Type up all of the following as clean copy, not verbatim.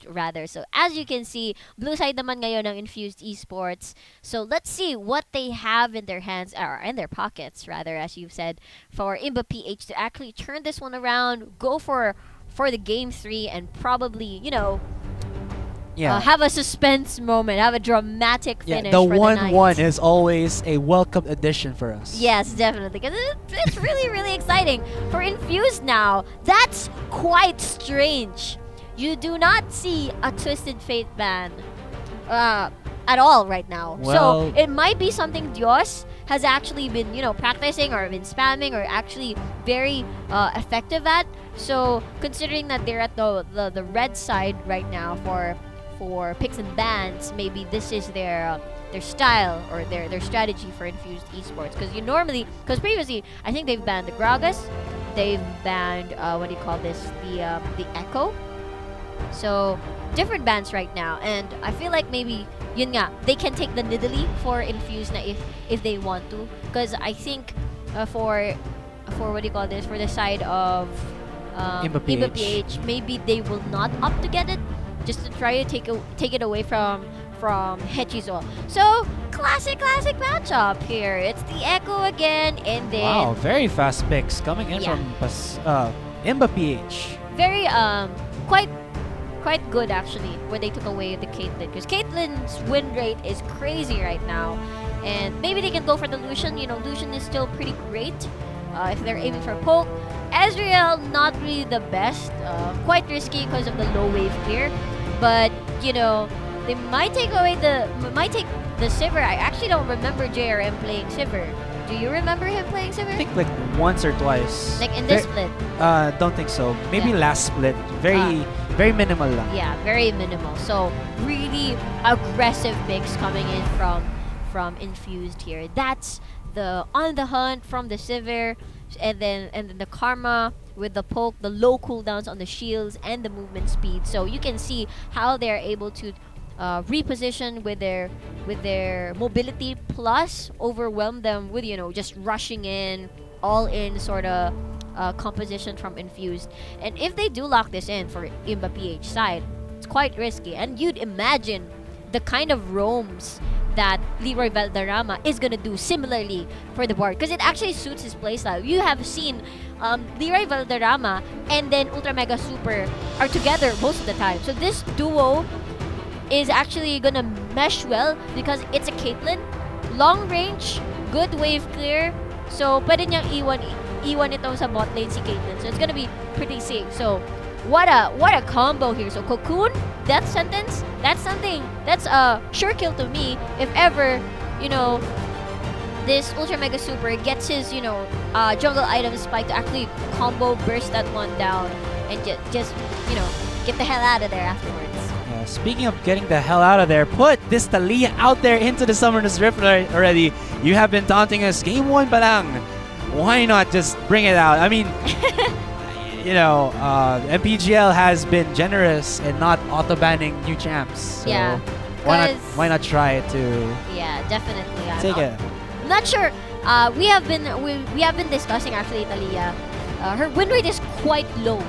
rather. So as you can see, blue side naman ngayon ng Infused Esports. So let's see what they have in their hands, or in their pockets rather, as you've said, for Imba PH to actually turn this one around, go for the game 3, and probably, have a suspense moment, have a dramatic finish. The for 1-1 is always a welcome addition for us. Yes, definitely, because it's really, really exciting. For Infused now, that's quite strange. You do not see a Twisted Fate ban at all right now. Well, so it might be something Dios has actually been, practicing or been spamming or actually very effective at. So considering that they're at the red side right now for picks and bans, maybe this is their style or their strategy for Infused Esports. Because previously, I think they've banned the Gragas, they've banned the Echo. So different bans right now, and I feel like maybe yun nga, they can take the Nidalee for Infused na if they want to. Because I think for the side of Imba PH, maybe they will not opt to get it, just to try to take it away from Hechizo. So classic matchup here. It's the Echo again, and then wow, very fast picks coming in from Imba PH. very quite good actually when they took away the Caitlyn, because Caitlyn's win rate is crazy right now, and maybe they can go for the Lucian. Lucian is still pretty great if they're aiming for poke. Ezreal, not really the best, quite risky because of the low wave clear, but they might take the Sivir. I actually don't remember JRM playing Sivir. Do you remember him playing Sivir? I think like once or twice. Like in this split? Don't think so. Maybe last split. Very minimal lang. Yeah, very minimal. So really aggressive picks coming in from Infused here. That's the On the Hunt from the Sivir, and then the Karma with the poke, the low cooldowns on the shields, and the movement speed. So you can see how they're able to reposition with their mobility, plus overwhelm them with just rushing in, all in sort of composition from Infused. And if they do lock this in for Imba PH side, it's quite risky, and you'd imagine the kind of roams that Leroy Valderrama is gonna do similarly for the board, because it actually suits his playstyle. You have seen Leroy Valderrama and then Ultra Mega Super are together most of the time, so this duo is actually gonna mesh well because it's a Caitlyn, long range, good wave clear, so pwede niyang iwan ito sa bot lane si Caitlyn, so it's gonna be pretty safe. So what a combo here. So Cocoon, Death Sentence, that's a sure kill to me if ever this Ultra Mega Super gets his jungle item spike to actually combo burst that one down and just get the hell out of there afterwards. Speaking of getting the hell out of there, put this Taliyah out there into the Summoner's Rift already. You have been taunting us game 1 pa lang. Why not just bring it out? I mean, MPGL has been generous in not auto-banning new champs. So yeah. Why not try it too? Yeah, definitely. Take it. I'm not sure. We have been discussing actually Taliyah. Her win rate is quite low,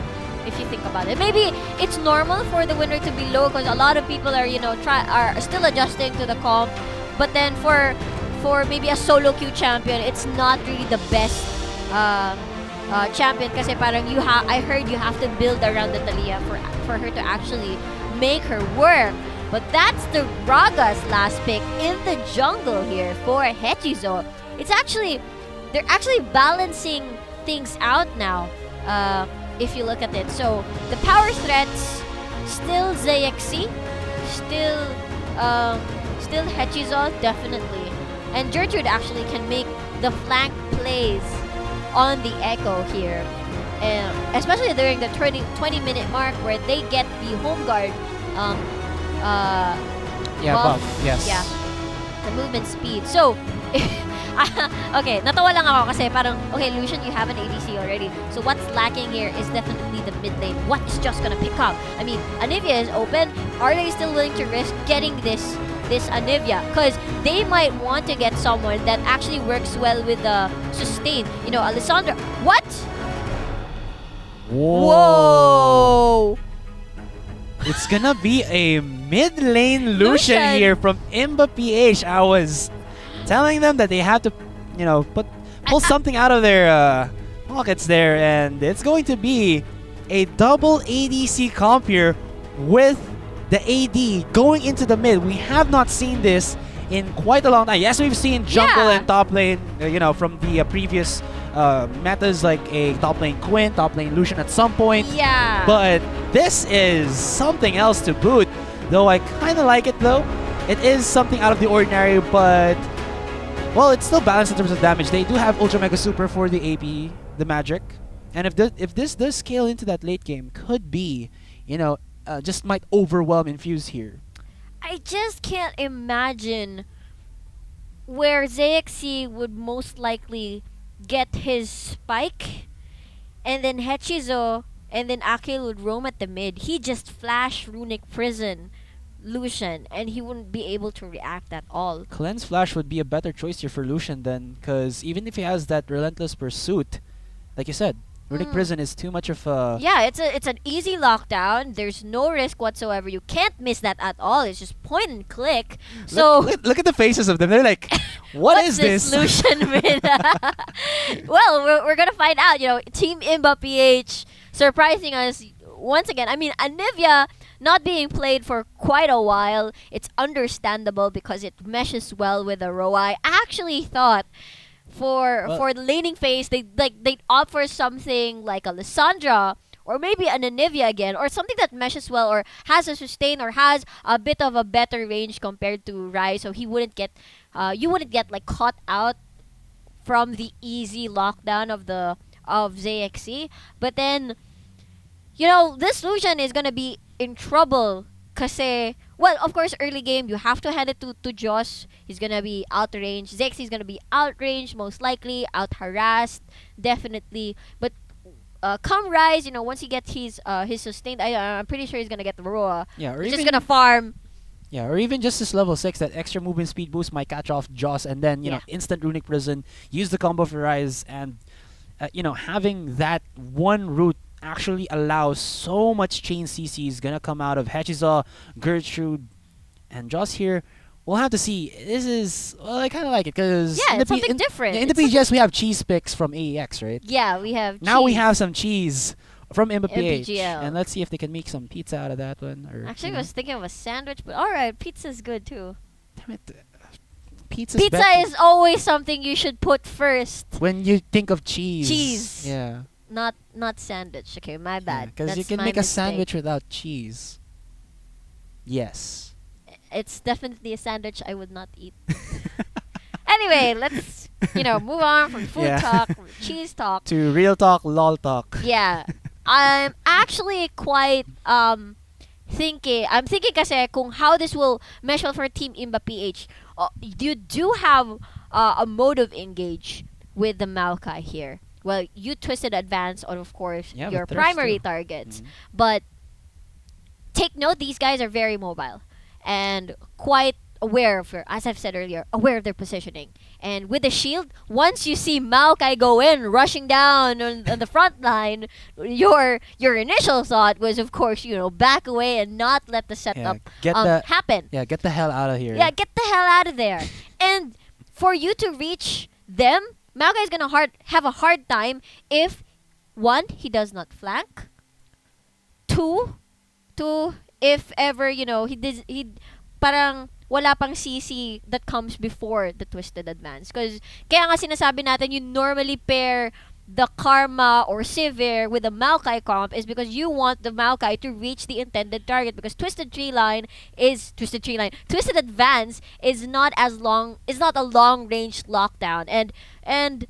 if you think about it. Maybe it's normal for the win rate to be low because a lot of people are are still adjusting to the comp. But then for maybe a solo queue champion, it's not really the best champion kasi parang I heard you have to build around the Taliyah for her to actually make her work. But that's the Raga's last pick in the jungle here for Hechizo. They're actually balancing things out now, if you look at it. So the power threats, still ZXC, still Hechizo, definitely. And Gertrude actually can make the flank plays on the Echo here. Especially during the 20-minute mark where they get the home guard buff. Yes. Yeah. The movement speed. So, okay, natawa lang ako kasi parang, okay, Lucian, you have an ADC already. So what's lacking here is definitely the mid lane. What is just gonna pick up? I mean, Anivia is open. Are they still willing to risk getting this Anivia? Because they might want to get someone that actually works well with the sustain. Alessandra. What? Whoa! Whoa! It's gonna be a mid lane Lucian Lucian. here from Imba PH. I was telling them that they have to, pull something out of their pockets there, and it's going to be a double ADC comp here with the AD going into the mid. We have not seen this in quite a long time. Yes, we've seen jungle Yeah. and top lane, from the previous metas like a top lane Quinn, top lane Lucian at some point. Yeah. But this is something else to boot. Though I kind of like it though. It is something out of the ordinary, but well, it's still balanced in terms of damage. They do have Ultra Mega Super for the AP, the magic. And if this does scale into that late game, could be, just might overwhelm Infuse here. I just can't imagine where ZXC would most likely get his spike, and then Hechizo and then Akil would roam at the mid. He just flash Runic Prison Lucian, and he wouldn't be able to react at all. Cleanse Flash would be a better choice here for Lucian then, because even if he has that Relentless Pursuit, like you said, Runic Prison is too much of a... Yeah, it's an easy lockdown. There's no risk whatsoever. You can't miss that at all. It's just point and click. So Look at the faces of them. They're like, what what's is this? Lucian mid? Well, we're gonna find out. Team Imba PH surprising us once again. I mean, Anivia not being played for quite a while. It's understandable because it meshes well with the Roai. I actually thought for the laning phase they'd opt for something like a Lissandra or maybe an Anivia again, or something that meshes well or has a sustain or has a bit of a better range compared to Rai, so he wouldn't get you wouldn't get like caught out from the easy lockdown of ZXC. But then this Lucian is gonna be in trouble kasi, well, of course, early game, you have to hand it to Joss. He's gonna be outranged. ZXC is gonna be outranged, most likely, out-harassed, definitely. But come Rise, once he gets his sustained, I'm pretty sure he's gonna get the Roa. Yeah, or He's even just gonna farm. Yeah, or even just this level 6, that extra movement speed boost might catch off Joss, and then, instant Runic Prison, use the combo for Rise, and, having that one route actually allows so much chain CCs gonna come out of Hechiza, Gertrude, and Joss here. We'll have to see. This is, well, I kind of like it, because It's something different. in the It's PGS we have cheese picks from AEX, right? Yeah, we have Now we cheese. have some cheese from Imba PH. MPGL. And let's see if they can make some pizza out of that one. Or, Actually, I was thinking of a sandwich, but alright, pizza's good too. damn it. Pizza's Pizza better. is always something you should put first. When you think of cheese. Cheese. Yeah. Not sandwich. Okay, my bad. Because you That's can my make a mistake. sandwich without cheese. Yes. It's definitely a sandwich I would not eat. Anyway, let's move on from food Yeah. talk, from cheese talk. To real talk, lol talk. Yeah, I'm actually quite thinking. I'm thinking kasi kung how this will mesh well for Team Imba PH. You do have a mode of engage with the Maokai here. Well, you twisted advance on, of course, Yeah, your with Thirst primary too. targets. Mhm. But take note, these guys are very mobile and quite aware of as I've said earlier, aware of their positioning. And with the shield, once you see Maokai go in, rushing down on the front line, your initial thought was, of course, back away and not let the setup happen. Yeah, get the hell out of here. Yeah, get the hell out of there. And for you to reach them, Maokai is gonna have a hard time if, one, he does not flank. Two, if ever, he parang wala pang CC that comes before the twisted advance. Because kaya nga sinasabi natin, you normally pair the Karma or Sivir with the Maokai comp is because you want the Maokai to reach the intended target, because Twisted Advance is not a long range lockdown, and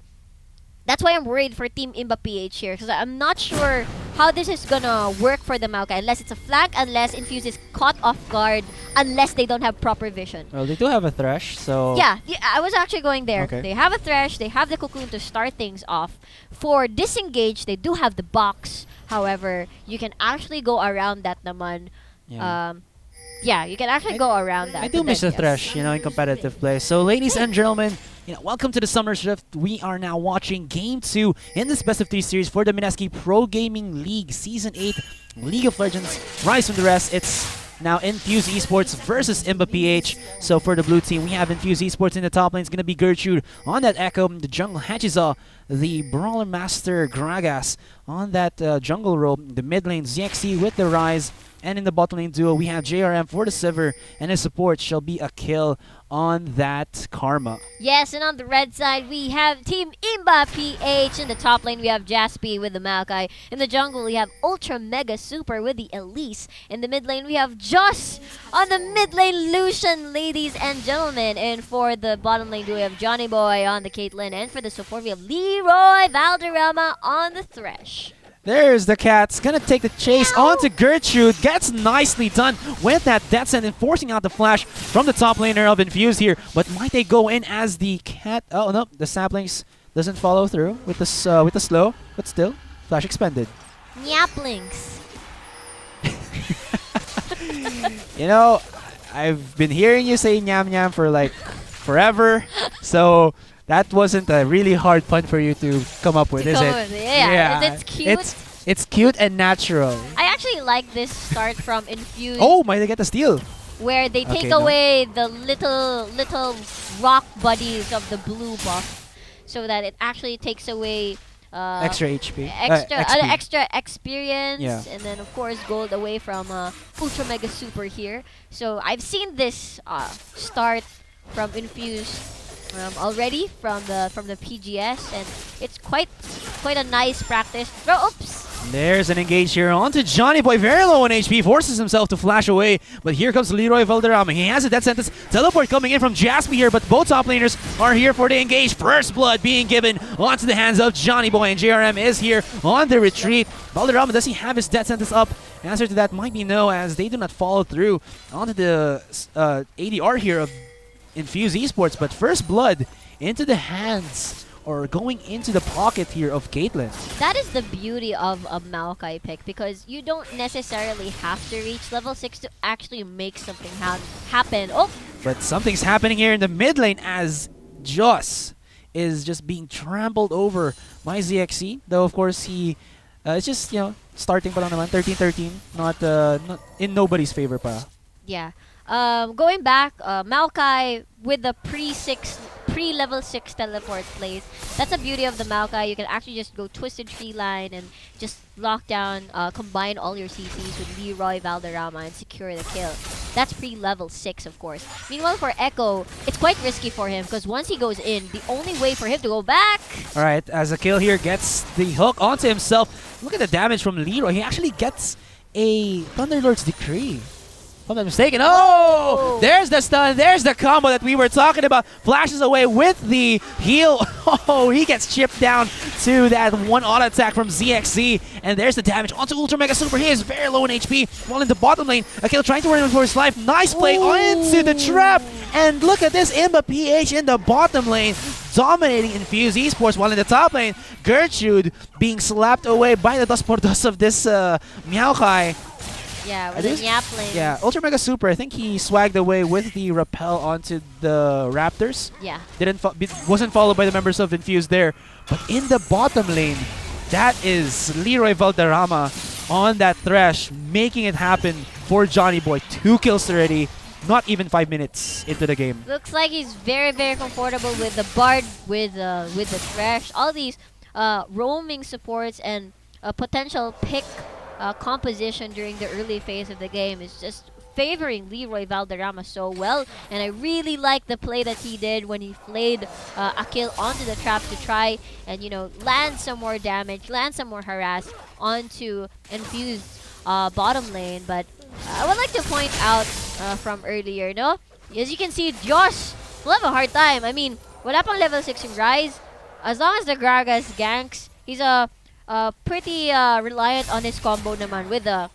that's why I'm worried for Team Imba PH here, because I'm not sure how this is gonna work for the Maokai unless it's a flank, unless Infuse is caught off guard, unless they don't have proper vision. Well, they do have a Thresh, so... Yeah, I was actually going there. Okay. They have a Thresh, they have the Cocoon to start things off. For Disengage, they do have the box. However, you can actually go around that naman. Yeah. Yeah, you can actually go around that. I do but miss then, the Thresh, in competitive play. So, ladies and gentlemen, welcome to the Summer Shift. We are now watching Game 2 in this Best of 3 series for the Mineski Pro Gaming League Season 8 League of Legends Rise from the Rest. It's now Infuzed Esports versus Imba PH. So for the blue team, we have Infuzed Esports in the top lane. It's going to be Gertrude on that Echo. The jungle Hachiza, the Brawler Master Gragas on that jungle role. The mid lane ZXC with the Rise. And in the bottom lane duo, we have JRM for the Sivir, and his support shall be a kill on that Karma. Yes, and on the red side, we have Team Imba PH. In the top lane, we have Jaspy with the Maokai. In the jungle, we have Ultra Mega Super with the Elise. In the mid lane, we have Joss on the mid lane Lucian, ladies and gentlemen. And for the bottom lane, we have Johnny Boy on the Caitlyn. And for the support, we have Leroy Valderrama on the Thresh. There's the Cats, gonna take the chase onto Gertrude. Gets nicely done with that death send and forcing out the flash from the top laner of Infused here. But might they go in as the Cat? Oh no, the saplings doesn't follow through with the slow, but still flash expended. Nyaplings. I've been hearing you say nyam nyam for like forever, so that wasn't a really hard pun for you to come up with, is it? Yeah. It's cute. It's cute and natural. I actually like this start from Infused. Oh, might they get the steal? Where they take away the little rock buddies of the blue buff, so that it actually takes away Extra HP. extra experience, Yeah. and then of course gold away from Ultra Mega Super here. So I've seen this start from Infused already from the PGS, and it's quite a nice practice. Oops. There's an engage here onto Johnny Boy, very low on HP, forces himself to flash away, but here comes Leroy Valderrama. He has a death sentence, teleport coming in from Jaspy here, but both top laners are here for the engage. First blood being given onto the hands of Johnny Boy, and JRM is here on the retreat. Valderrama, does he have his death sentence up? Answer to that might be no, as they do not follow through onto the ADR here of Infused Esports, but first blood into the hands or going into the pocket here of Caitlyn. That is the beauty of a Maokai pick, because you don't necessarily have to reach level 6 to actually make something happen. Oh! But something's happening here in the mid lane as Joss is just being trampled over by ZXC. Though, of course, he is just, starting pa lang naman, 13-13. Not in nobody's favor pa. Yeah. Going back, Maokai with the pre-level 6 teleport plays. That's the beauty of the Maokai. You can actually just go Twisted Tree line and just lock down, combine all your CCs with Leroy Valderrama and secure the kill. That's pre-level 6, of course. Meanwhile, for Echo, it's quite risky for him, because once he goes in, the only way for him to go back... Alright, as a kill here gets the hook onto himself. Look at the damage from Leroy. He actually gets a Thunderlord's Decree. If I'm not mistaken. Oh! There's the stun. There's the combo that we were talking about. Flashes away with the heal. Oh, he gets chipped down to that one auto attack from ZXC. And there's the damage onto Ultra Mega Super. He is very low in HP. While in the bottom lane, Akil trying to run him for his life. Nice play into the trap. And look at this Imba PH in the bottom lane, dominating Infused Esports. While in the top lane, Gertrude being slapped away by the dust por dust of this Maokai. Yeah, with the Nyapling. Yeah, Ultra Mega Super. I think he swagged away with the repel onto the Raptors. Yeah. Wasn't followed by the members of Infused there. But in the bottom lane, that is Leroy Valderrama on that Thresh, making it happen for Johnny Boy. 2 kills already. Not even 5 minutes into the game. Looks like he's very, very comfortable with the Bard, with the Thresh. All these roaming supports and potential pick composition during the early phase of the game is just favoring Leroy Valderrama so well. And I really like the play that he did when he flayed Akil onto the trap to try and, land some more damage, land some more harass onto Infused bottom lane. But I would like to point out from earlier, no? As you can see, Josh will have a hard time. I mean, wala pang level 6 yung Rise. As long as the Gragas ganks, he's pretty reliant on his combo naman with the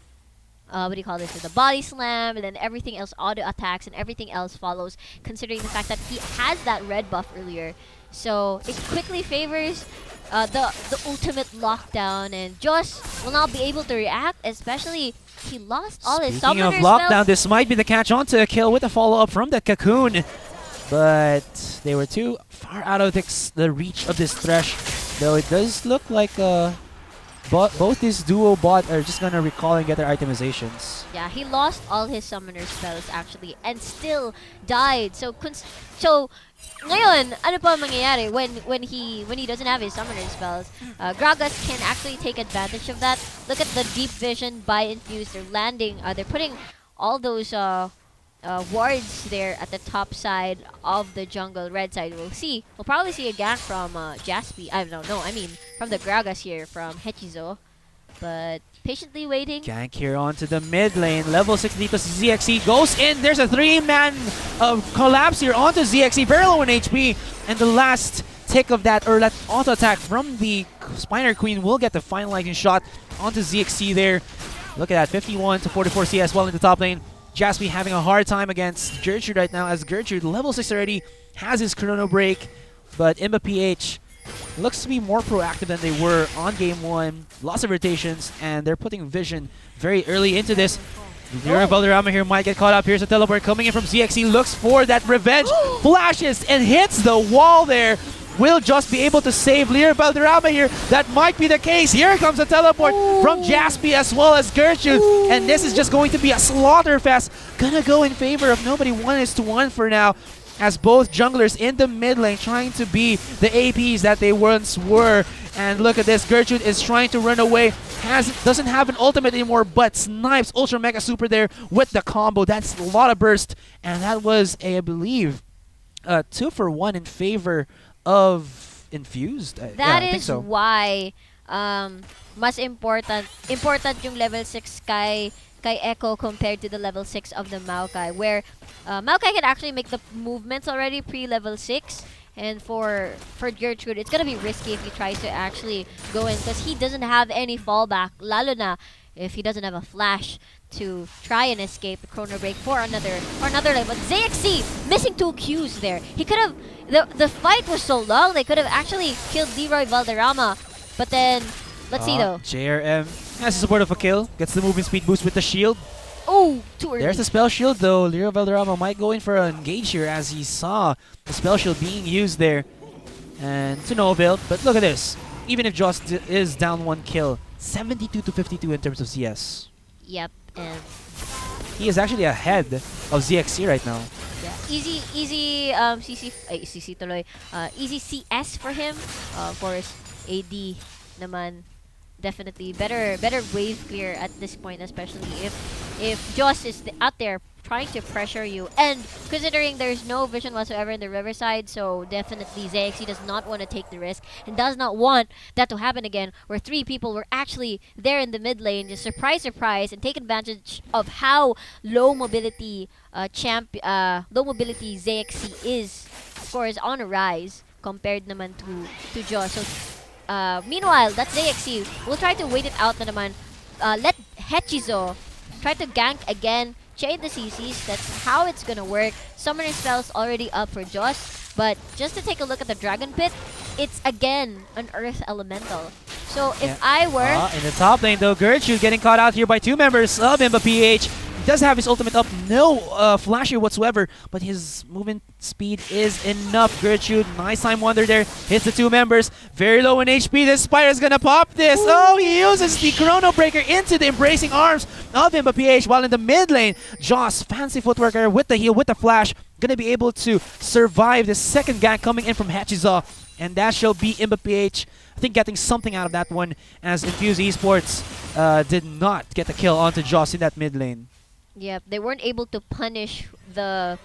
with the body slam, and then everything else, auto attacks, and everything else follows, considering the fact that he has that red buff earlier. So it quickly favors the ultimate lockdown, and Joss will not be able to react, especially he lost all his Speaking summoner of lockdown, spells. this might be the catch on to a kill with a follow-up from the Cocoon. But they were too far out of the reach of this Thresh. Though it does look like both this duo bot are just gonna recall and get their itemizations. Yeah, he lost all his summoner spells actually, and still died. So ngayon, ano pa mangyayari when he doesn't have his summoner spells? Gragas can actually take advantage of that. Look at the deep vision by Infused. They're landing. They're putting all those wards there at the top side of the jungle red side. We'll probably see a gank from Jaspi. I mean from the Gragas here from Hechizo. But patiently waiting. Gank here onto the mid lane. Level 6 dito si ZXC goes in. There's a 3-man collapse here onto ZXC. Very low in HP. And the last tick of that, or that auto attack from the Spiner Queen will get the finalizing shot onto ZXC there. Look at that, 51 to 44 CS well in the top lane. Jaspi having a hard time against Gertrude right now, as Gertrude, level 6 already, has his Chrono Break. But Imba PH looks to be more proactive than they were on game 1. Lots of rotations, and they're putting vision very early into this. Darwell Llerena here might get caught up. Here's a teleport coming in from ZXC. Looks for that revenge. Flashes and hits the wall there. Will just be able to save Darwell Llerena here. That might be the case. Here comes a teleport from Jaspi as well as Gertrude. And this is just going to be a slaughter fest. Gonna go in favor of nobody 1-1 for now, as both junglers in the mid lane trying to be the APs that they once were. And look at this, Gertrude is trying to run away, doesn't have an ultimate anymore, but snipes Ultra Mega Super there with the combo. That's a lot of burst, and that was, I believe, 2 for 1 in favor of Infused. That I think is so. why mas important yung level 6 kay Echo compared to the level 6 of the Maokai, where Maokai can actually make the movements already pre-level 6, and for Gertrude, it's gonna be risky if he tries to actually go in, because he doesn't have any fallback, lalo na if he doesn't have a flash to try and escape the Chrono Break for another level. But ZXC missing 2 Qs there. He could have, the fight was so long, they could have actually killed Darwell Llerena, but then let's see though. JRM has the support of a kill, gets the movement speed boost with the shield. Oh, too early. There's the spell shield though. Darwell Llerena might go in for an engage here, as he saw the spell shield being used there. And to no avail, but look at this. Even if Joss is down 1 kill, 72 to 52 in terms of CS. Yep, and he is actually ahead of ZXC right now. yeah, easy CC tuloy. Easy CS for him. Of course, AD naman definitely better wave clear at this point, especially if Joss is out there trying to pressure you, and considering there's no vision whatsoever in the riverside, so definitely ZXC does not want to take the risk and does not want that to happen again, where 3 people were actually there in the mid lane, just surprise and take advantage of how low mobility ZXC is, of course, on a rise compared naman to Joss. So meanwhile, that ZXC will try to wait it out na naman. Let Hechizo try to gank again, chain the CCs. That's how it's gonna work. Summoner spells already up for Joss, but just to take a look at the Dragon Pit, it's again an Earth Elemental. So if I were in the top lane though, Gertrude getting caught out here by 2 members of Imba PH. He does have his ultimate up, no flash here whatsoever, but his movement speed is enough. Gertrude, nice time wonder there, hits the 2 members, very low in HP. This Spire's gonna pop this. Oh, he uses the Chrono Breaker into the embracing arms of Imba PH, while in the mid lane, Joss, fancy footworker with the heal, with the flash, gonna be able to survive the second gank coming in from Hechizo, and that shall be Imba PH. I think getting something out of that one, as Infuzed Esports did not get the kill onto Joss in that mid lane. Yep, they weren't able to punish the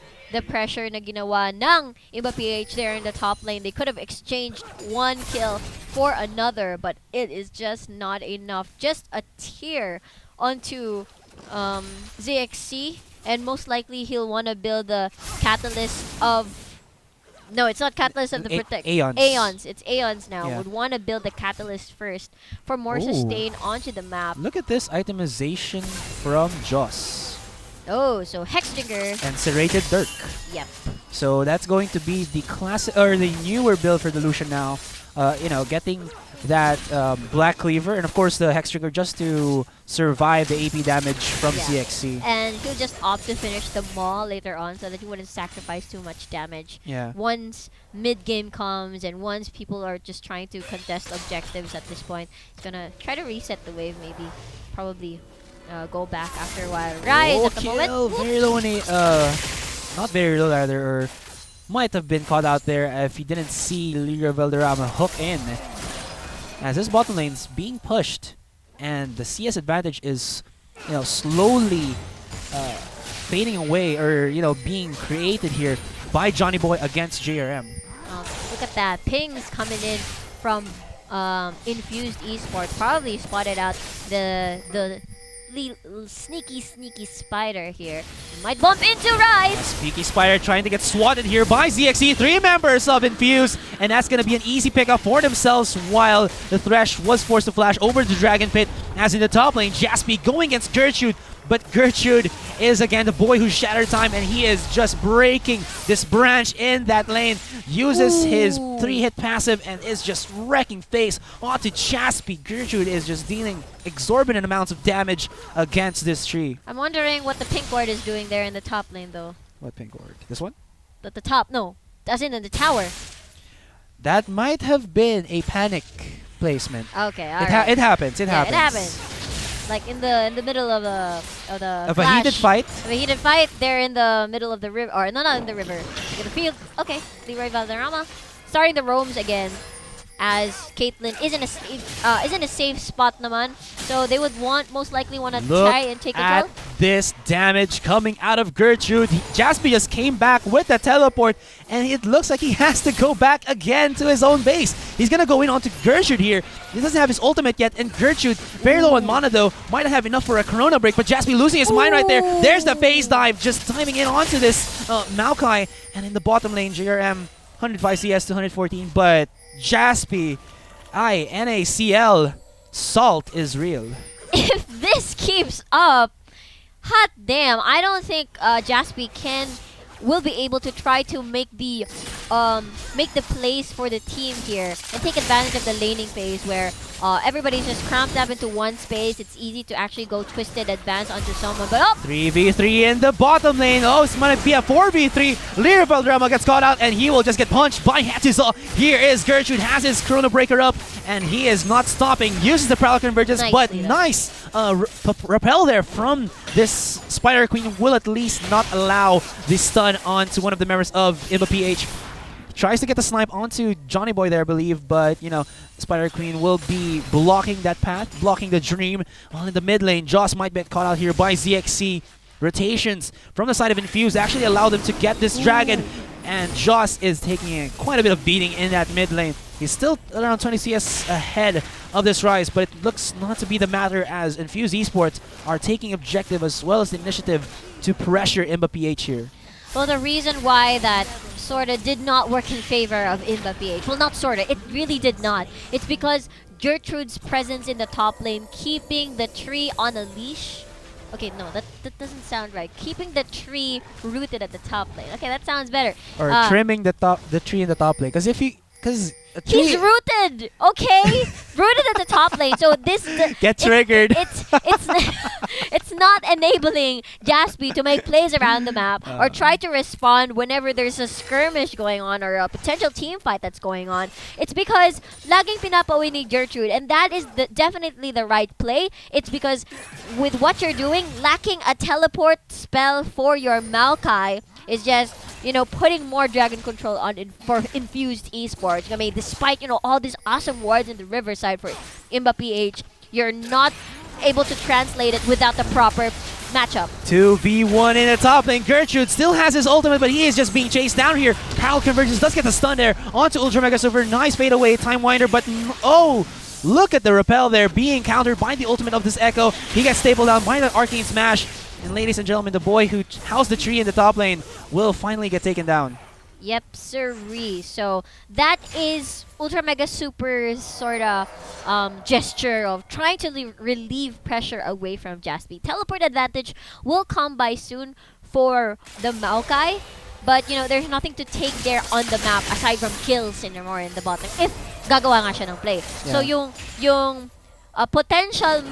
pressure na ginawa ng Imba PH there in the top lane. They could have exchanged 1 kill for another, but it is just not enough. Just a tear onto ZXC, and most likely he'll want to build the catalyst of... No, it's not catalyst of the protect. Aeons. It's Aeons now. Yeah. Would want to build the catalyst first for more sustain onto the map. Look at this itemization from Joss. Oh, so Hexdinger. And Serrated Dirk. Yep. So that's going to be the classic, or the newer build for the Lucian now. getting that Black Cleaver, and of course the Hex Trigger just to survive the AP damage from CXC. And he'll just opt to finish the Maul later on so that he wouldn't sacrifice too much damage. Yeah. Once mid-game comes and once people are just trying to contest objectives at this point, he's gonna try to reset the wave maybe. Probably go back after a while. Rise at the moment. Very low not very low either, or might have been caught out there if he didn't see Darwell Llerena hook in. As this bottom lane's being pushed, and the CS advantage is, slowly fading away, or being created here by Johnny Boy against JRM. Look at that, pings coming in from Infuzed Esports. Probably spotted out the sneaky spider here. Might bump into Rise. Sneaky spider trying to get swatted here by ZXC. 3 members of Infuse, and that's going to be an easy pickup for themselves, while the Thresh was forced to flash over the Dragon Pit. As in the top lane, Jaspy going against Gertrude, but Gertrude is again the boy who shattered time, and he is just breaking this branch in that lane. Uses his 3-hit passive and is just wrecking face onto Jaspy. Gertrude is just dealing exorbitant amounts of damage against this tree. I'm wondering what the pink ward is doing there in the top lane though. What pink ward? This one? The top, no. As in the tower. That might have been a panic placement. Okay, it happens. It happens. It happens. Like in the middle of a heated fight. Of a heated fight, they're in the middle of the river, or no, not in the river, in the field. Okay, Leroy Valderrama starting the roams again, as Caitlyn is in a safe spot naman. So they would most likely want to try and take control. Look at this damage coming out of Gertrude. Jaspy just came back with the teleport, and it looks like he has to go back again to his own base. He's gonna go in onto Gertrude here. He doesn't have his ultimate yet, and Gertrude, very low on mana though, might not have enough for a Chrono Break, but Jaspy losing his mind right there. There's the phase dive, just timing in onto this Maokai, and in the bottom lane, JRM 105 CS to 114, but Jaspy, NACL, salt is real. If this keeps up, hot damn, I don't think Jaspy will be able to try to make the plays for the team here and take advantage of the laning phase where everybody's just cramped up into one space. It's easy to actually go twisted advance onto someone, but 3v3 in the bottom lane. Oh, it's gonna be a 4v3. Darwell Llerena gets caught out, and he will just get punched by Hattusa. Here is Gertrude, has his Chrono Breaker up, and he is not stopping. Uses the Prowl Convergence, but nice repel there from this Spider Queen will at least not allow the stun onto one of the members of Imba PH. Tries to get the snipe onto Johnny Boy there, I believe, but, Spider Queen will be blocking that path, blocking the dream. While in the mid lane, Joss might get caught out here by ZXC. Rotations from the side of Infuse actually allow them to get this dragon, and Joss is taking quite a bit of beating in that mid lane. He's still around 20 CS ahead of this Rise, but it looks not to be the matter as Infused Esports are taking objective as well as the initiative to pressure Imba PH here. Well, the reason why that sorta did not work in favor of Imba PH, well, not sorta, it really did not. It's because Gertrude's presence in the top lane, keeping the tree on a leash. Okay, no, that doesn't sound right. Keeping the tree rooted at the top lane. Okay, that sounds better. Or trimming the tree in the top lane, because he's rooted, okay? Rooted at the top lane. So get triggered. It's not enabling Jaspy to make plays around the map or try to respond whenever there's a skirmish going on or a potential team fight that's going on. It's because laging pinapauwi ni Gertrude, and that is definitely the right play. It's because with what you're doing, lacking a teleport spell for your Maokai is just putting more dragon control on for Infused Esports. I mean, despite all these awesome wards in the Riverside for Imba PH, you're not able to translate it without the proper matchup. 2v1 in the top lane. Gertrude still has his ultimate, but he is just being chased down here. Prowl Convergence does get the stun there onto Ultra Mega Silver. Nice fade away, Time Winder, but look at the repel there being countered by the ultimate of this Echo. He gets stapled down by that Arcane Smash. And ladies and gentlemen, the boy who housed the tree in the top lane will finally get taken down. Yep, sirree. So that is Ultra Mega Super's sorta gesture of trying to relieve pressure away from Jaspy. Teleport advantage will come by soon for the Maokai, but there's nothing to take there on the map aside from kills in the bottom. If gagawa nga siya ng play. So Yeah. yung potential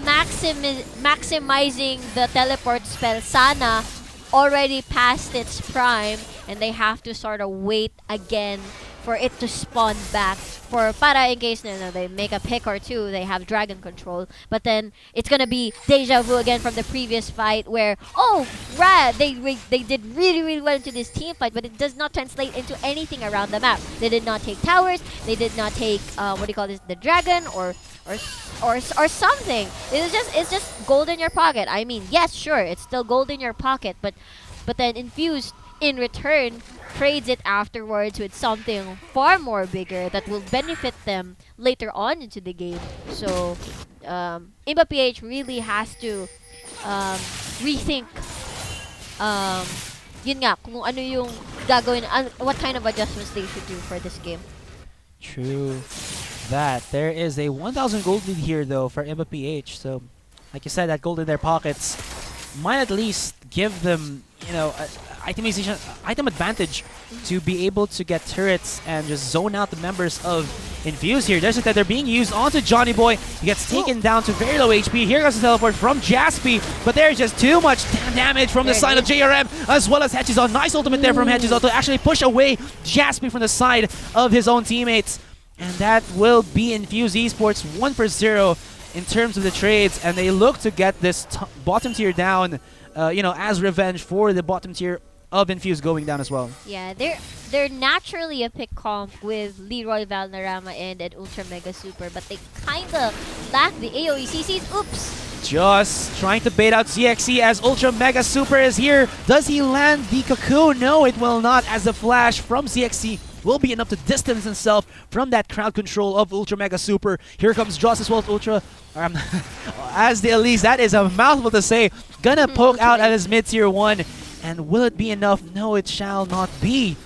maximizing the teleport spell sana already past its prime, and they have to sort of wait again for it to spawn back for para in case they make a pick or two, they have dragon control, but then it's gonna be deja vu again from the previous fight where they did really well into this team fight, but it does not translate into anything around the map. They did not take towers, they did not take what do you call this, the dragon or something. It's just gold in your pocket. I mean, yes, sure, it's still gold in your pocket, but then Infused in return trades it afterwards with something far more bigger that will benefit them later on into the game. So Imba.PH really has to rethink yun nga, kung ano yung gagawin, what kind of adjustments they should do for this game. True that. There is a 1,000 gold lead here though for Imba.PH. So, like you said, that gold in their pockets might at least give them, itemization, item advantage to be able to get turrets and just zone out the members of Infuse here. There's that they're being used onto Johnny Boy. He gets taken down to very low HP. Here comes the teleport from Jaspy, but there's just too much damage from the side of JRM as well as Hedgehog. Nice ultimate there from Hedgehog to actually push away Jaspy from the side of his own teammates. And that will be Infused Esports 1-0 in terms of the trades, and they look to get this bottom tier down, as revenge for the bottom tier of Infused going down as well. Yeah, they're naturally a pick comp with Leroy Valderrama and an Ultra Mega Super, but they kinda lack the AoE CCs. Oops! Just trying to bait out ZXC as Ultra Mega Super is here. Does he land the cocoon? No, it will not, as the flash from ZXC will be enough to distance himself from that crowd control of Ultra Mega Super. Here comes Joss as well as Ultra. As the Elise, that is a mouthful to say. Gonna poke out at his mid-tier 1. And will it be enough? No, it shall not be.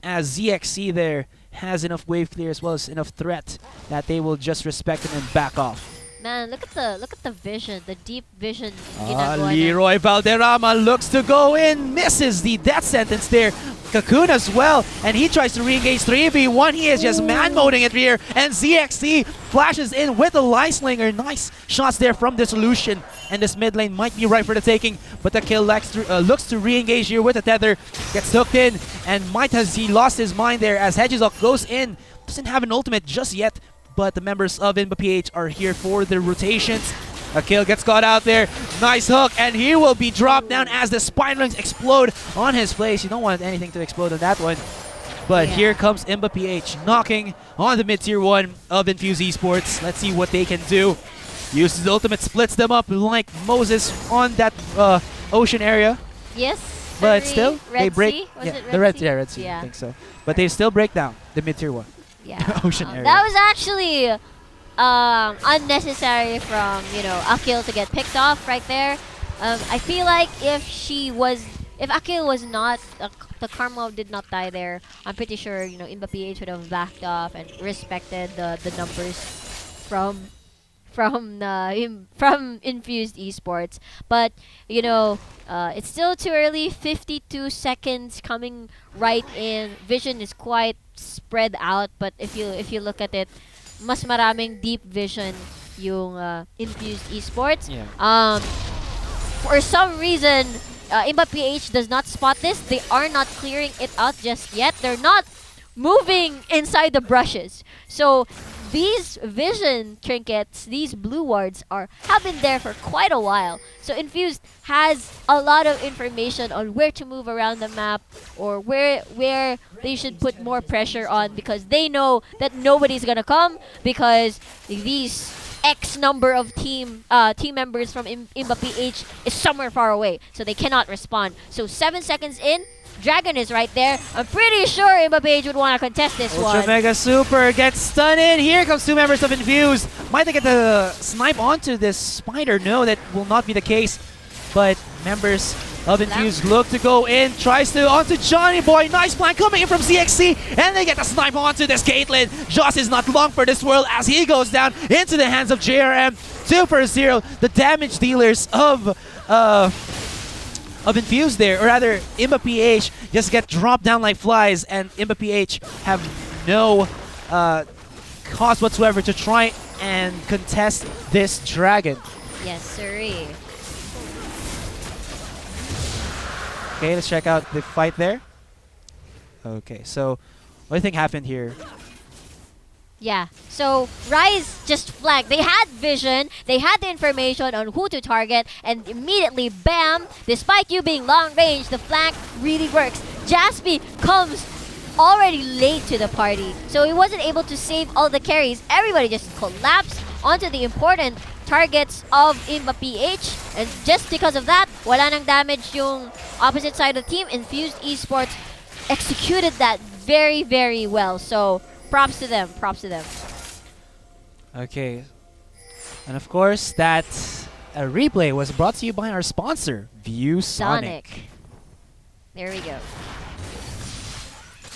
As ZXC there has enough wave clear as well as enough threat that they will just respect him and back off. Man, look at the vision, the deep vision. Ginagawa Leroy Valderrama looks to go in, misses the death sentence there. Cocoon as well, and he tries to re-engage 3v1. He is just man-moding it here, and ZXC flashes in with a Life-Slinger. Nice shots there from Dissolution, and this mid lane might be right for the taking, but the kill looks to re-engage here with a tether, gets hooked in, and might has he lost his mind there as Hedgehog goes in. Doesn't have an ultimate just yet, but the members of Imba.PH are here for the rotations. A kill gets caught out there. Nice hook, and he will be dropped down as the spine rings explode on his place. You don't want anything to explode on that one. But here comes Imba.PH knocking on the mid-tier 1 of Infused Esports. Let's see what they can do. Uses the ultimate, splits them up like Moses on that ocean area. Yes. But still, they break. Sea? Was it the Red Sea? Red Sea, Yeah. I think so. But they still break down the mid-tier 1. Yeah. Ocean area. That was actually unnecessary from Akil to get picked off right there. I feel like if Akil was not the Karma did not die there, I'm pretty sure Imba.PH would have backed off and respected the numbers from Infused Esports. But it's still too early. 52 seconds coming right in. Vision is quite spread out, but if you look at it, mas maraming deep vision yung Infused Esports. Yeah. For some reason, Imba.PH does not spot this. They are not clearing it out just yet. They're not moving inside the brushes. So these vision trinkets, these blue wards have been there for quite a while. So Infused has a lot of information on where to move around the map or where they should put more pressure on, because they know that nobody's gonna come because these X number of team members from Imba.PH is somewhere far away, so they cannot respond. So 7 seconds in, Dragon is right there. I'm pretty sure Imba.PH would want to contest this one. Ultra Mega Super gets stunned in. Here comes 2 members of Infused. Might they get the snipe onto this spider? No, that will not be the case. But members of Infused look to go in. Tries to onto Johnny Boy. Nice plan coming in from ZXC. And they get the snipe onto this Caitlyn. Joss is not long for this world as he goes down into the hands of JRM. 2-0. The damage dealers of Infused there, or rather Imba.PH just get dropped down like flies, and Imba.PH have no cost whatsoever to try and contest this dragon. Yes, sirree. Okay, let's check out the fight there. Okay, so what do you think happened here? Yeah, so Rise just flanked. They had vision, they had the information on who to target, and immediately, bam, despite you being long range, the flank really works. Jaspy comes already late to the party, so he wasn't able to save all the carries. Everybody just collapsed onto the important targets of Imba PH, and just because of that, wala nang damage yung opposite side of the team. Infuzed Esports executed that very, very well, so props to them, props to them. Okay, and of course that replay was brought to you by our sponsor, ViewSonic. There we go.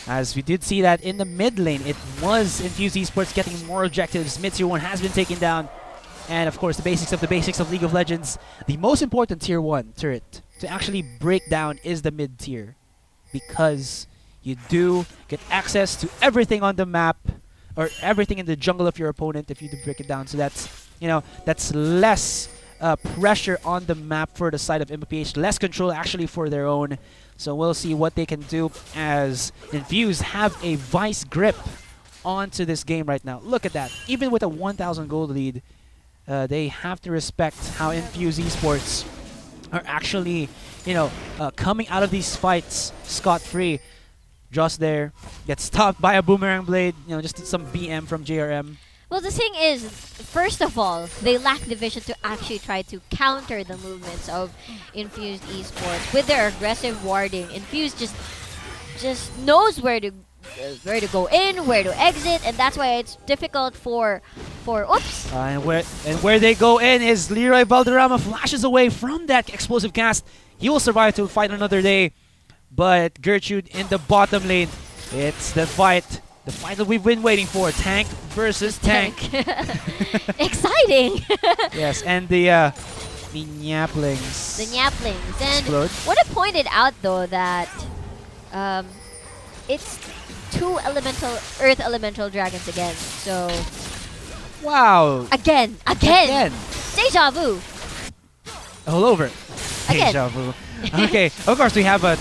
As we did see that in the mid lane, it was Infused Esports getting more objectives. Mid tier 1 has been taken down. And of course, the basics of League of Legends. The most important tier 1 turret to actually break down is the mid tier. Because you do get access to everything on the map, or everything in the jungle of your opponent if you do break it down. So that's, that's less pressure on the map for the side of Imba.PH, less control actually for their own. So we'll see what they can do as Infuse have a vice grip onto this game right now. Look at that. Even with a 1,000 gold lead, they have to respect how Infuse Esports are actually, coming out of these fights scot-free. Just there, gets stopped by a boomerang blade, just some BM from JRM. Well, the thing is, first of all, they lack the vision to actually try to counter the movements of Infused Esports with their aggressive warding. Infused just knows where to go in, where to exit, and that's why it's difficult for oops. And where they go in is Leroy Valderrama flashes away from that explosive cast. He will survive to fight another day, but Gertrude in the bottom lane. It's the fight that we've been waiting for. Tank versus tank. Exciting. Yes, and the Nyaplings. The Nyaplings. And explode. what I pointed out though that it's two earth elemental dragons again. So wow. Again. Deja vu. All over. Again. Deja vu. Okay, of course we have a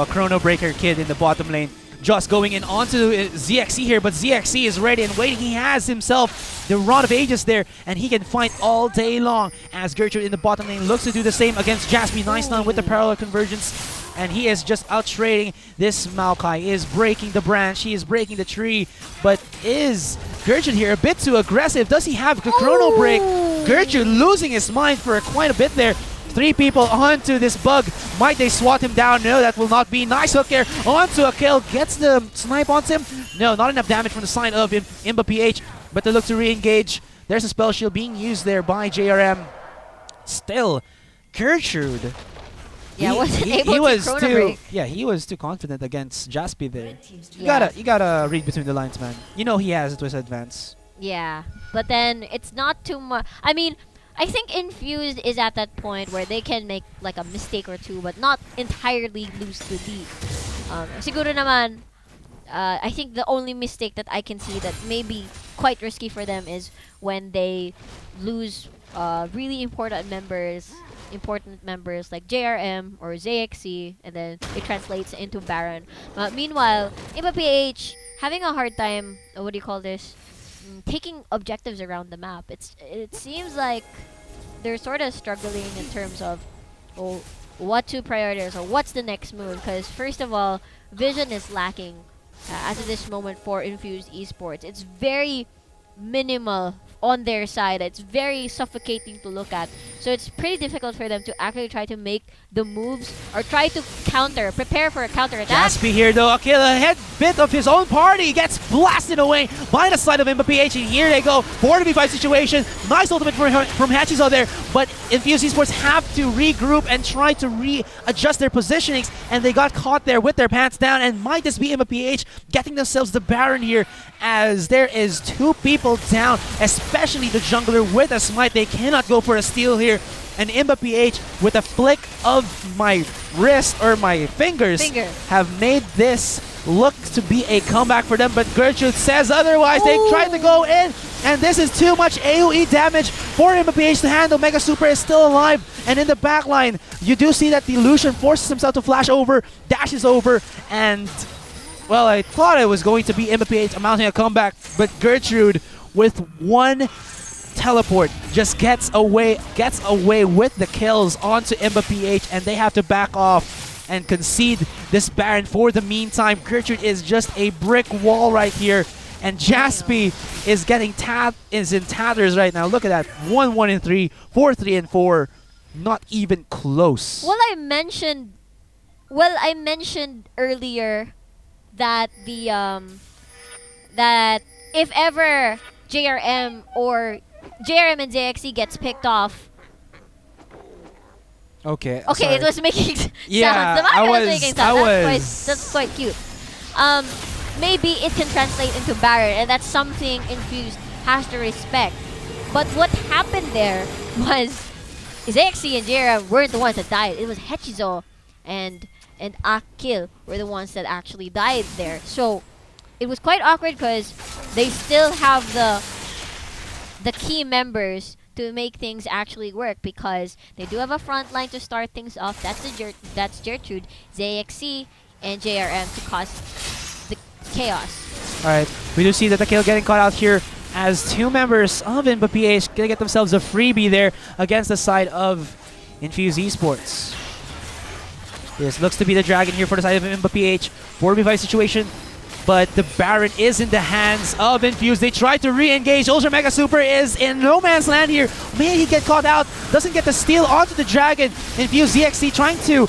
Chrono Breaker kid in the bottom lane. Just going in onto ZXC here, but ZXC is ready and waiting. He has himself the Rod of Ages there, and he can fight all day long as Gertrude in the bottom lane looks to do the same against Jaspy. Nice stun with the parallel convergence, and he is just out-trading this Maokai. He is breaking the branch, he is breaking the tree, but is Gertrude here a bit too aggressive? Does he have the Chrono Break? Gertrude losing his mind for quite a bit there. 3 people onto this bug. Might they swat him down? No, that will not be. Nice hook there onto a kill. Gets the snipe onto him. No, not enough damage from the side of Imba.PH, but they look to re-engage. There's a spell shield being used there by JRM. Still, Gertrude. Yeah, he was too confident against Jaspy there. You gotta read between the lines, man. He has a twist advance. Yeah, but then it's not too much. I mean, I think Infused is at that point where they can make like a mistake or two, but not entirely lose the lead. Siguro naman, I think the only mistake that I can see that may be quite risky for them is when they lose really important members like JRM or ZXC, and then it translates into Baron. Meanwhile, Imba.PH having a hard time, what do you call this? Taking objectives around the map. It seems like they're sort of struggling in terms of what to prioritize or what's the next move, because first of all, vision is lacking as of this moment for Infused Esports. It's very minimal on their side. It's very suffocating to look at, so it's pretty difficult for them to actually try to make the moves or try to prepare for a counter attack. Jaspy here though, a head bit of his own party gets blasted away by the side of Imba.PH, and here they go, 4v5 situation. Nice ultimate from Hachizo there, but Infused Esports have to regroup and try to readjust their positionings, and they got caught there with their pants down. And might this be Imba.PH getting themselves the Baron here, as there is 2 people down, especially the jungler with a smite. They cannot go for a steal here, and Imba.PH with a flick of my wrist or my fingers have made this look to be a comeback for them, but Gertrude says otherwise. They try to go in, and this is too much AoE damage for Imba to handle. Mega Super is still alive, and in the backline, you do see that the Lucian forces himself to flash over, dashes over, and well, I thought it was going to be Imba mounting a comeback, but Gertrude with one teleport just gets away with the kills onto Imba and they have to back off and concede this Baron for the meantime. Gertrude is just a brick wall right here, and Jaspy is getting is in tatters right now. Look at that, 1-1-3, 4-3 4, not even close. Well, I mentioned earlier that the that if ever JRM and ZXC gets picked off. Okay, it was making sounds. Yeah, The mic was making sounds. That's quite cute. Maybe it can translate into Baron, and that's something Infused has to respect. But what happened there was ZXC and JRM weren't the ones that died. It was Hechizo and Akil were the ones that actually died there. So it was quite awkward because they still have the key members to make things actually work, because they do have a front line to start things off. That's Gertrude, ZXC, and JRM to cause the chaos. Alright, we do see that the kill getting caught out here as two members of Imba gonna get themselves a freebie there against the side of Infused Esports. This looks to be the dragon here for the side of Imba 4v5 situation, but the Baron is in the hands of Infused. They try to re-engage. Ultra Mega Super is in no man's land here. May he get caught out, doesn't get the steal onto the dragon. Infused ZXC trying to,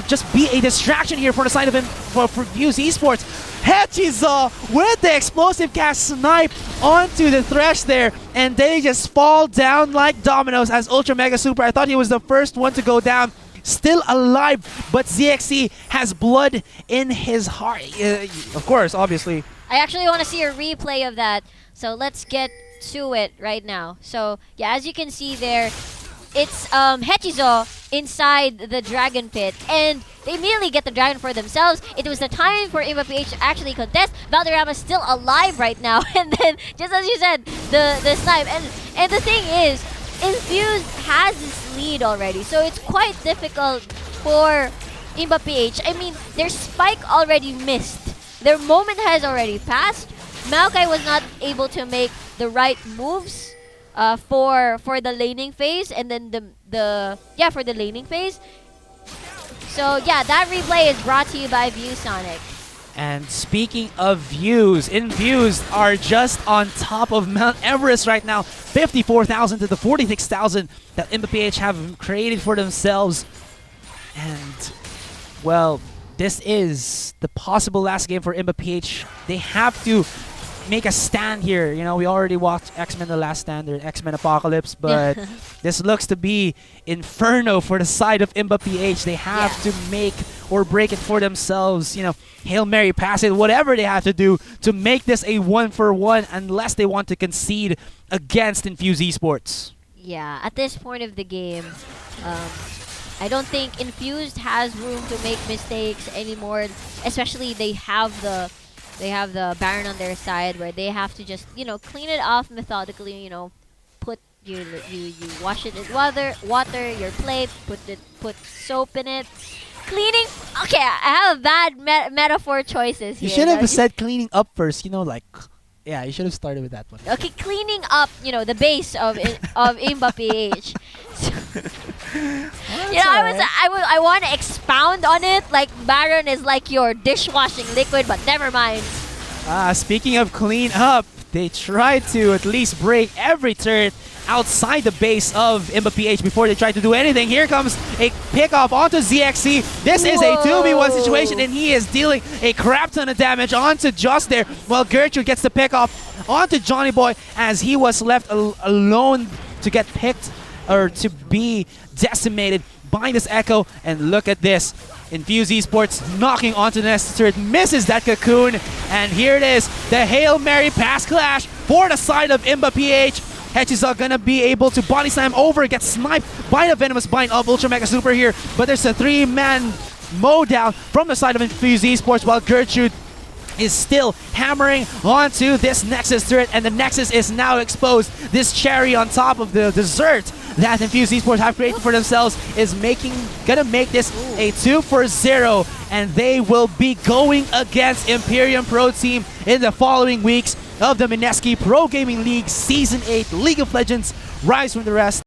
just be a distraction here for the side of Infused Esports. Hechizo with the explosive cast snipe onto the Thresh there, and they just fall down like dominoes as Ultra Mega Super, I thought he was the first one to go down, still alive, but ZXC has blood in his heart. Of course, obviously. I actually want to see a replay of that, so let's get to it right now. So, yeah, as you can see there, it's Hechizo inside the dragon pit, and they immediately get the dragon for themselves. It was the time for Imba to actually contest. Valderrama's still alive right now, and then, just as you said, the snipe. And the thing is, Infused has this lead already, so it's quite difficult for Imba. I mean, their spike already missed. Their moment has already passed. Maokai was not able to make the right moves for the laning phase, and then for the laning phase. So yeah, that replay is brought to you by ViewSonic. And speaking of views, Infused are just on top of Mount Everest right now. 54,000 to the 46,000 that Imba have created for themselves. And, well, this is the possible last game for Imba. They have to make a stand here. We already watched X-Men The Last Stand or X-Men Apocalypse, but this looks to be Inferno for the side of Imba. They have to make or break it for themselves. Hail Mary, pass it, whatever they have to do to make this a 1-for-1 unless they want to concede against Infused Esports. Yeah, at this point of the game, I don't think Infused has room to make mistakes anymore, especially they have the Baron on their side, where they have to just, clean it off methodically, put you wash it in water your plate, put soap in it. Cleaning. Okay, I have a bad metaphor choices here. You should have said cleaning up first, yeah, you should have started with that one. Okay, cleaning up, the base of Imba. I want to expound on it. Like, Baron is like your dishwashing liquid, but never mind. Speaking of clean up, they try to at least break every turret outside the base of Imba before they try to do anything. Here comes a pickoff onto ZXC. This is a 2v1 situation, and he is dealing a crap ton of damage onto Just there, while Gertrude gets the pickoff onto Johnny Boy as he was left alone to get picked or to be decimated by this Echo. And look at this. Infused Esports knocking onto the next turret, misses that cocoon, and here it is, the Hail Mary pass clash for the side of Imba. Hechizo gonna be able to body slam over, get sniped by the Venomous Bind of Ultra Mega Super here, but there's a 3-man mow down from the side of Infused Esports, while Gertrude is still hammering onto this Nexus turret, and the Nexus is now exposed. This cherry on top of the dessert that Infuzed Esports have created for themselves is gonna make this a 2-for-0, and they will be going against Imperium Pro Team in the following weeks of the Mineski Pro Gaming League Season 8 League of Legends Rise from the Rest.